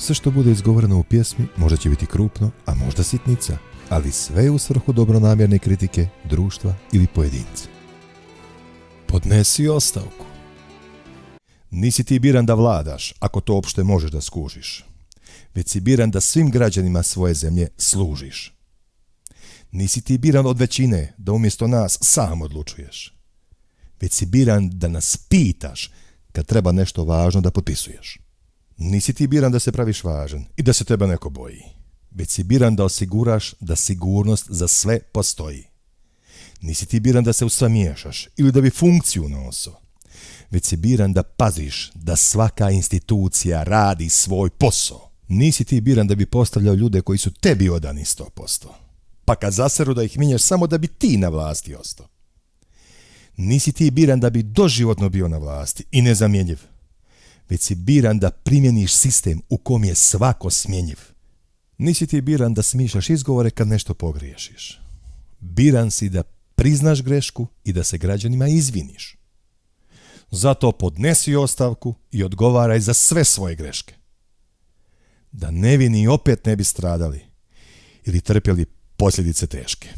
Sve što bude izgovoreno u pjesmi možda će biti krupno, a možda sitnica, ali sve je u svrhu dobronamjerne kritike društva ili pojedinca. Podnesi ostavku. Nisi ti biran da vladaš, ako to uopšte možeš da skužiš, već si biran da svim građanima svoje zemlje služiš. Nisi ti biran od većine da umjesto nas sam odlučuješ, već si biran da nas pitaš kad treba nešto važno da potpisuješ. Nisi ti biran da se praviš važan i da se tebe neko boji, već si biran da osiguraš da sigurnost za sve postoji. Nisi ti biran da se u sve miješaš ili da bi funkciju nosio, već si biran da paziš da svaka institucija radi svoj posao. Nisi ti biran da bi postavljao ljude koji su tebi odani 100%, pa kad zaseru da ih minješ samo da bi ti na vlasti ostao. Nisi ti biran da bi doživotno bio na vlasti i nezamjenjiv, već si biran da primjeniš sistem u kom je svako smjenjiv. Nisi ti biran da smišljaš izgovore kad nešto pogriješiš. Biran si da priznaš grešku i da se građanima izviniš. Zato podnesi ostavku i odgovaraj za sve svoje greške. Da nevini opet ne bi stradali ili trpjeli posljedice teške.